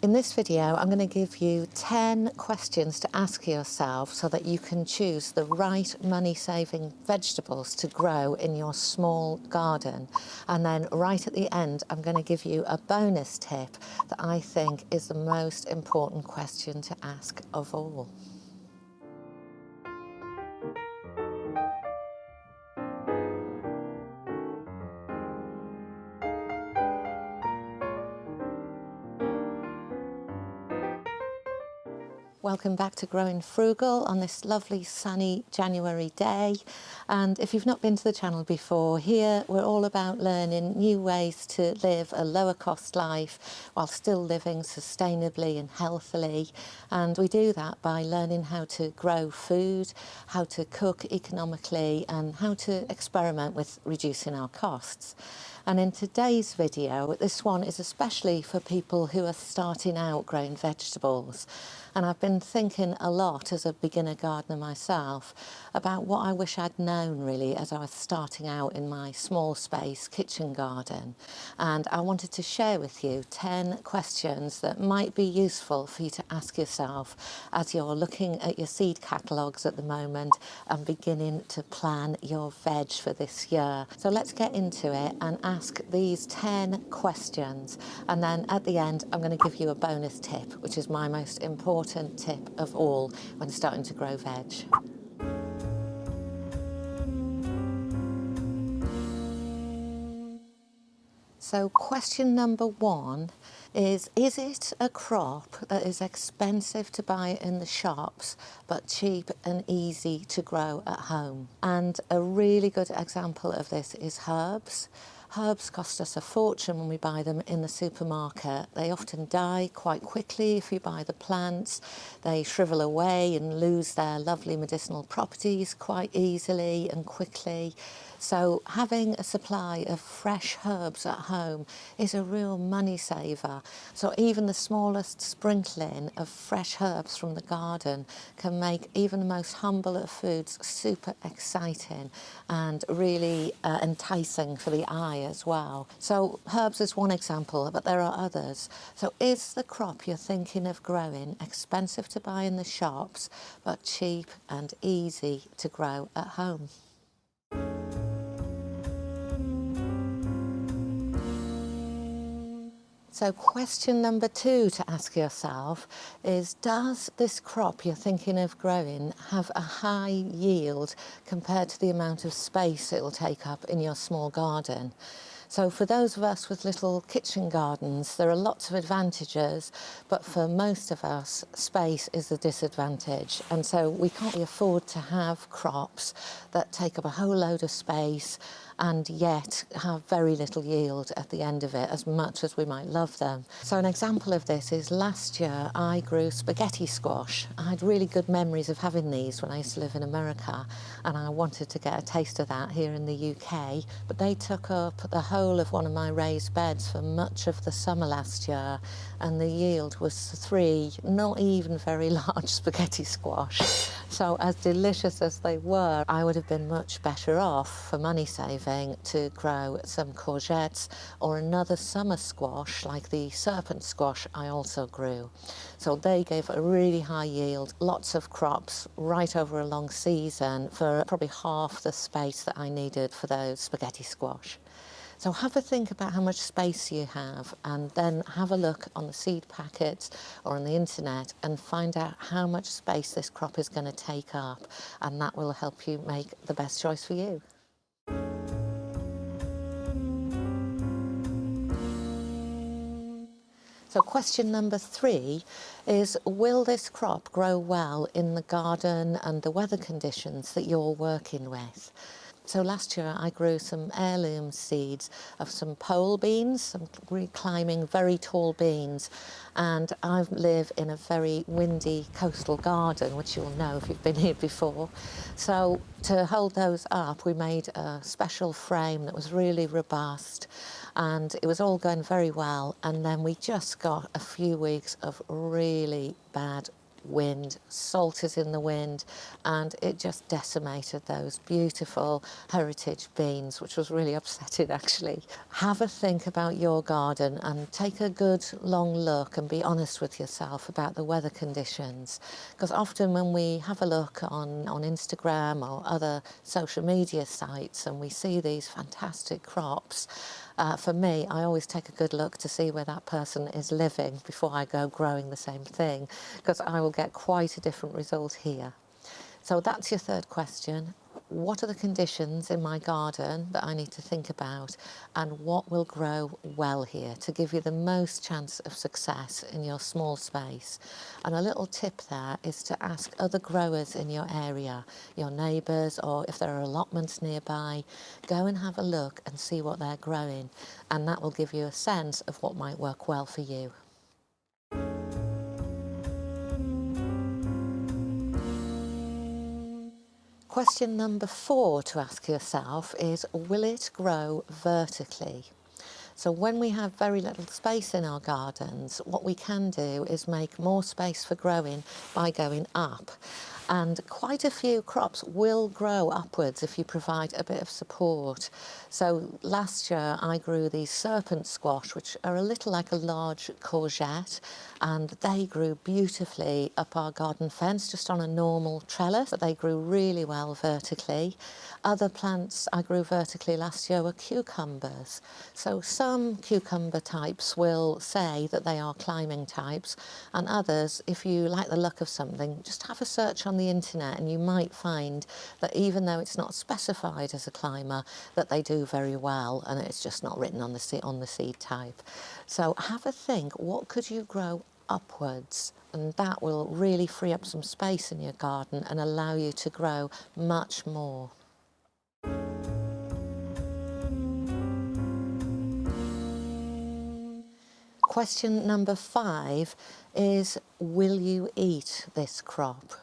In this video, I'm going to give you 10 questions to ask yourself so that you can choose the right money-saving vegetables to grow in your small garden. And then right at the end, I'm going to give you a bonus tip that I think is the most important question to ask of all. Welcome back to Growing Frugal on this lovely sunny January day. And if you've not been to the channel before, here we're all about learning new ways to live a lower cost life while still living sustainably and healthily. And we do that by learning how to grow food, how to cook economically, and how to experiment with reducing our costs. And in today's video, this one is especially for people who are starting out growing vegetables. And I've been thinking a lot as a beginner gardener myself about what I wish I'd known really as I was starting out in my small space kitchen garden. And I wanted to share with you 10 questions that might be useful for you to ask yourself as you're looking at your seed catalogues at the moment and beginning to plan your veg for this year. So let's get into it and ask these 10 questions. And then at the end, I'm going to give you a bonus tip, which is my most important tip of all when starting to grow veg. So question number one is it a crop that is expensive to buy in the shops but cheap and easy to grow at home? And a really good example of this is herbs. Herbs cost us a fortune when we buy them in the supermarket. They often die quite quickly if you buy the plants. They shrivel away and lose their lovely medicinal properties quite easily and quickly. So having a supply of fresh herbs at home is a real money saver. So even the smallest sprinkling of fresh herbs from the garden can make even the most humble of foods super exciting and really enticing for the eye as well. So herbs is one example, but there are others. So is the crop you're thinking of growing expensive to buy in the shops, but cheap and easy to grow at home? So question number two to ask yourself is, does this crop you're thinking of growing have a high yield compared to the amount of space it will take up in your small garden? So for those of us with little kitchen gardens, there are lots of advantages, but for most of us, space is the disadvantage. And so we can't afford to have crops that take up a whole load of space and yet have very little yield at the end of it, as much as we might love them. So an example of this is last year I grew spaghetti squash. I had really good memories of having these when I used to live in America, and I wanted to get a taste of that here in the UK, but they took up the whole of one of my raised beds for much of the summer last year, and the yield was 3 not even very large spaghetti squash. So as delicious as they were, I would have been much better off for money saving to grow some courgettes or another summer squash like the serpent squash I also grew. So they gave a really high yield, lots of crops right over a long season for probably half the space that I needed for those spaghetti squash. So have a think about how much space you have, and then have a look on the seed packets or on the internet and find out how much space this crop is going to take up, and that will help you make the best choice for you. So question number 3 is, will this crop grow well in the garden and the weather conditions that you're working with? So last year I grew some heirloom seeds of some pole beans, some climbing very tall beans, and I live in a very windy coastal garden, which you'll know if you've been here before. So to hold those up, we made a special frame that was really robust, and it was all going very well. And then we just got a few weeks of really bad wind, salt is in the wind, and it just decimated those beautiful heritage beans, which was really upsetting actually. Have a think about your garden and take a good long look and be honest with yourself about the weather conditions, because often when we have a look on Instagram or other social media sites and we see these fantastic crops, for me, I always take a good look to see where that person is living before I go growing the same thing, because I will get quite a different result here. So that's your third question. What are the conditions in my garden that I need to think about, and what will grow well here to give you the most chance of success in your small space? And a little tip there is to ask other growers in your area, your neighbours, or if there are allotments nearby, go and have a look and see what they're growing, and that will give you a sense of what might work well for you. Question number 4 to ask yourself is, will it grow vertically? So when we have very little space in our gardens, what we can do is make more space for growing by going up. And quite a few crops will grow upwards if you provide a bit of support. So last year I grew these serpent squash, which are a little like a large courgette, and they grew beautifully up our garden fence just on a normal trellis. They grew really well vertically. Other plants I grew vertically last year were cucumbers. So some cucumber types will say that they are climbing types, and others, if you like the look of something, just have a search on the internet and you might find that even though it's not specified as a climber, that they do very well, and it's just not written on the seed type. So have a think, what could you grow upwards? And that will really free up some space in your garden and allow you to grow much more. Question number 5 is, will you eat this crop?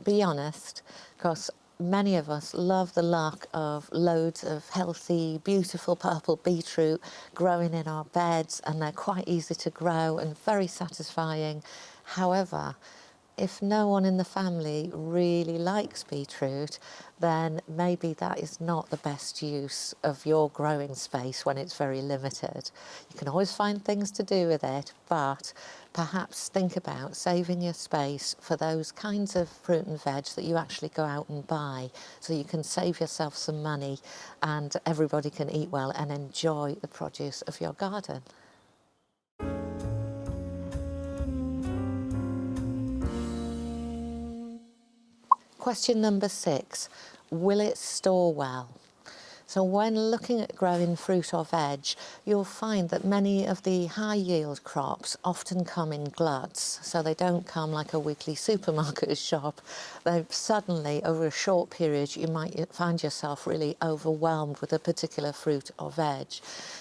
Be honest, because many of us love the look of loads of healthy, beautiful purple beetroot growing in our beds, and they're quite easy to grow and very satisfying. However, if no one in the family really likes beetroot, then maybe that is not the best use of your growing space when it's very limited. You can always find things to do with it, but perhaps think about saving your space for those kinds of fruit and veg that you actually go out and buy, so you can save yourself some money and everybody can eat well and enjoy the produce of your garden. Question number 6, will it store well? So when looking at growing fruit or veg, you'll find that many of the high yield crops often come in gluts. So they don't come like a weekly supermarket shop. They suddenly, over a short period, you might find yourself really overwhelmed with a particular fruit or veg.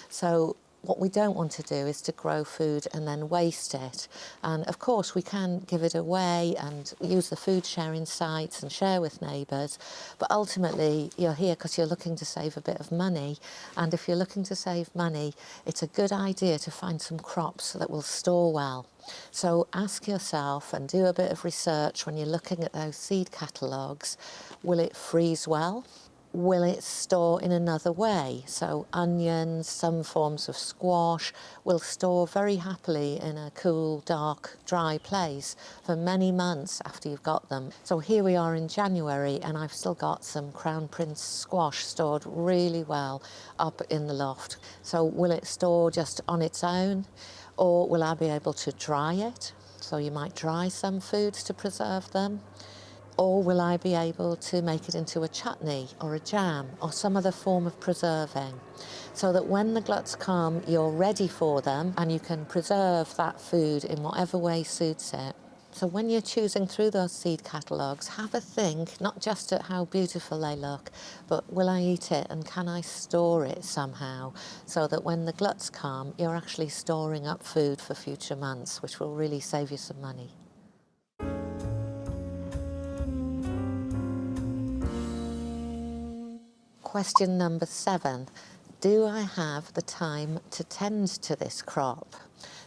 So what we don't want to do is to grow food and then waste it. And of course we can give it away and use the food sharing sites and share with neighbours, but ultimately you're here because you're looking to save a bit of money, and if you're looking to save money, it's a good idea to find some crops that will store well. So ask yourself and do a bit of research when you're looking at those seed catalogues. Will it freeze well? Will it store in another way? So onions, some forms of squash will store very happily in a cool, dark, dry place for many months after you've got them. So here we are in January and I've still got some Crown Prince squash stored really well up in the loft. So will it store just on its own, or will I be able to dry it? So you might dry some foods to preserve them. Or will I be able to make it into a chutney or a jam or some other form of preserving, so that when the gluts come, you're ready for them and you can preserve that food in whatever way suits it. So when you're choosing through those seed catalogues, have a think, not just at how beautiful they look, but will I eat it and can I store it somehow, so that when the gluts come, you're actually storing up food for future months, which will really save you some money. Question number 7, do I have the time to tend to this crop?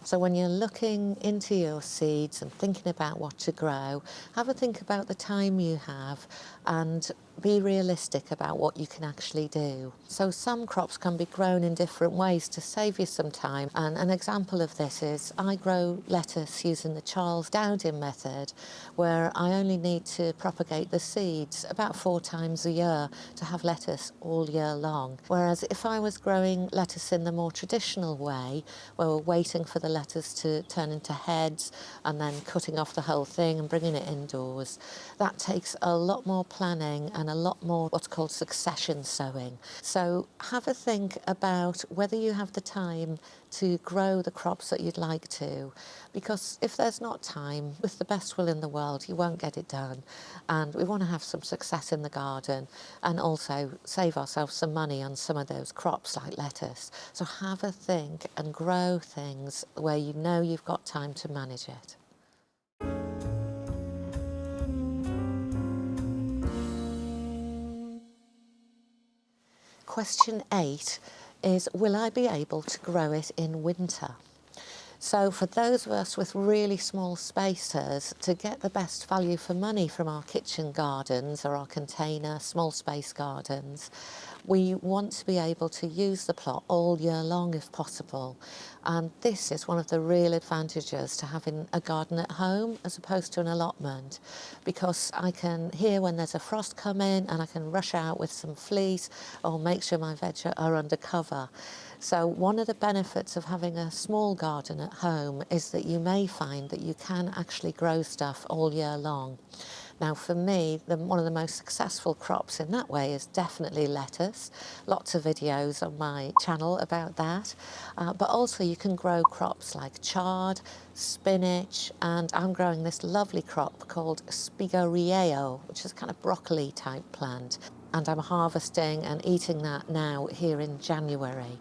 So when you're looking into your seeds and thinking about what to grow, have a think about the time you have and be realistic about what you can actually do. So some crops can be grown in different ways to save you some time, and an example of this is I grow lettuce using the Charles Dowding method, where I only need to propagate the seeds about 4 times a year to have lettuce all year long. Whereas if I was growing lettuce in the more traditional way, where we're waiting for the lettuce to turn into heads and then cutting off the whole thing and bringing it indoors, that takes a lot more planning and a lot more what's called succession sowing. So have a think about whether you have the time to grow the crops that you'd like to, because if there's not time, with the best will in the world, you won't get it done. And we want to have some success in the garden and also save ourselves some money on some of those crops like lettuce. So have a think and grow things where you know you've got time to manage it. Question 8 is, will I be able to grow it in winter? So for those of us with really small spaces, to get the best value for money from our kitchen gardens or our container, small space gardens, we want to be able to use the plot all year long if possible. And this is one of the real advantages to having a garden at home as opposed to an allotment, because I can hear when there's a frost come in and I can rush out with some fleece or make sure my veg are under cover. So one of the benefits of having a small garden at home is that you may find that you can actually grow stuff all year long. Now for me, one of the most successful crops in that way is definitely lettuce. Lots of videos on my channel about that. But also you can grow crops like chard, spinach, and I'm growing this lovely crop called Spigarieo, which is kind of broccoli type plant. And I'm harvesting and eating that now here in January.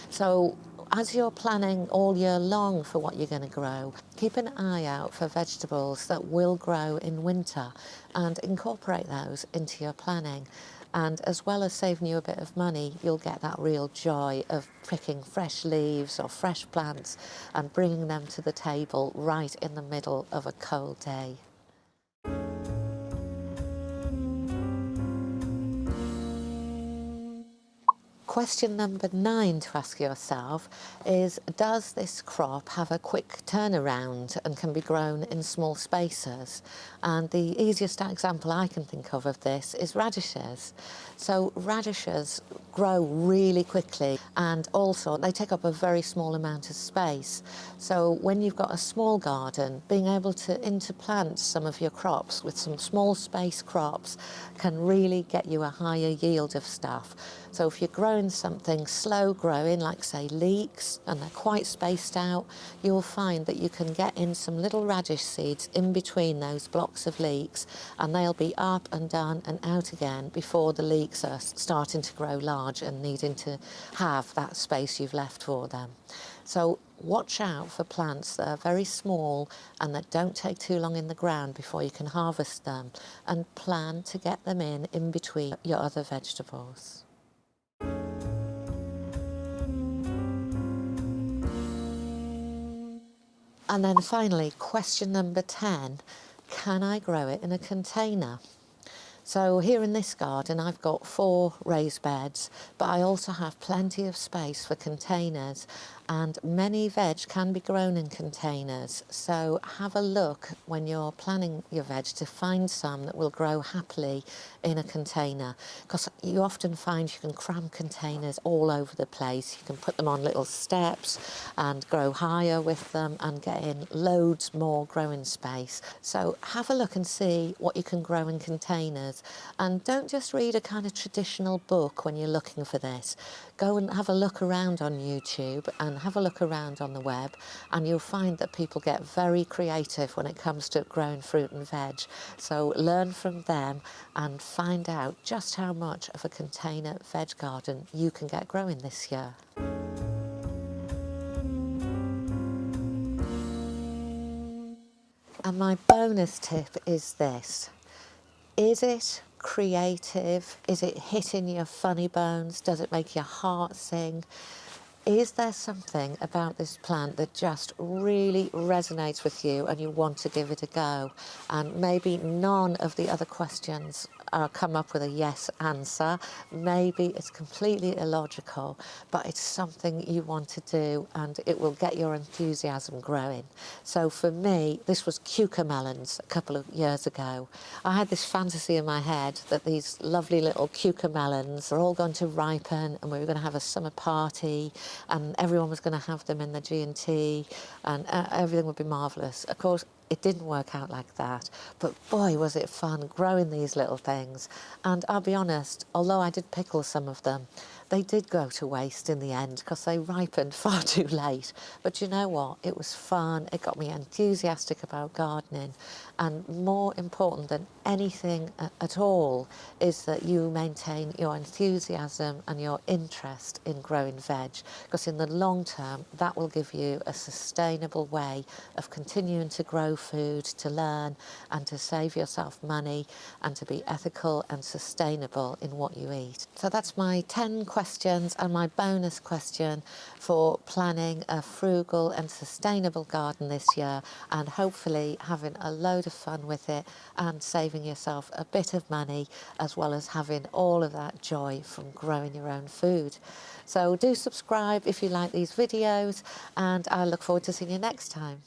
So as you're planning all year long for what you're going to grow, keep an eye out for vegetables that will grow in winter and incorporate those into your planning. And as well as saving you a bit of money, you'll get that real joy of picking fresh leaves or fresh plants and bringing them to the table right in the middle of a cold day. Question number 9 to ask yourself is, does this crop have a quick turnaround and can be grown in small spaces? And the easiest example I can think of this is radishes. So radishes grow really quickly, and also they take up a very small amount of space. So when you've got a small garden, being able to interplant some of your crops with some small space crops can really get you a higher yield of stuff. So if you're growing something slow growing, like say leeks, and they're quite spaced out, you'll find that you can get in some little radish seeds in between those blocks of leeks, and they'll be up and done and out again before the leeks are starting to grow large and needing to have that space you've left for them. So watch out for plants that are very small and that don't take too long in the ground before you can harvest them, and plan to get them in between your other vegetables. And then finally, question number 10, can I grow it in a container? So here in this garden I've got 4 raised beds, but I also have plenty of space for containers, and many veg can be grown in containers. So have a look when you're planning your veg to find some that will grow happily in a container, because you often find you can cram containers all over the place. You can put them on little steps and grow higher with them and get in loads more growing space. So have a look and see what you can grow in containers. And don't just read a kind of traditional book when you're looking for this. Go and have a look around on YouTube and have a look around on the web, and you'll find that people get very creative when it comes to growing fruit and veg. So learn from them and find out just how much of a container veg garden you can get growing this year. And my bonus tip is this. Is it creative? Is it hitting your funny bones? Does it make your heart sing? Is there something about this plant that just really resonates with you and you want to give it a go? And maybe none of the other questions come up with a yes answer. Maybe it's completely illogical, but it's something you want to do and it will get your enthusiasm growing. So for me, this was cucamelons a couple of years ago. I had this fantasy in my head that these lovely little cucamelons are all going to ripen and we were going to have a summer party and everyone was going to have them in the G&T and everything would be marvellous. Of course, it didn't work out like that, but boy was it fun growing these little things. And I'll be honest, although I did pickle some of them, they did go to waste in the end because they ripened far too late. But you know what? It was fun. It got me enthusiastic about gardening. And more important than anything at all is that you maintain your enthusiasm and your interest in growing veg, because in the long term, that will give you a sustainable way of continuing to grow food, to learn and to save yourself money and to be ethical and sustainable in what you eat. So that's my 10 questions and my bonus question for planning a frugal and sustainable garden this year, and hopefully having a load of fun with it and saving yourself a bit of money, as well as having all of that joy from growing your own food. So do subscribe if you like these videos, and I look forward to seeing you next time.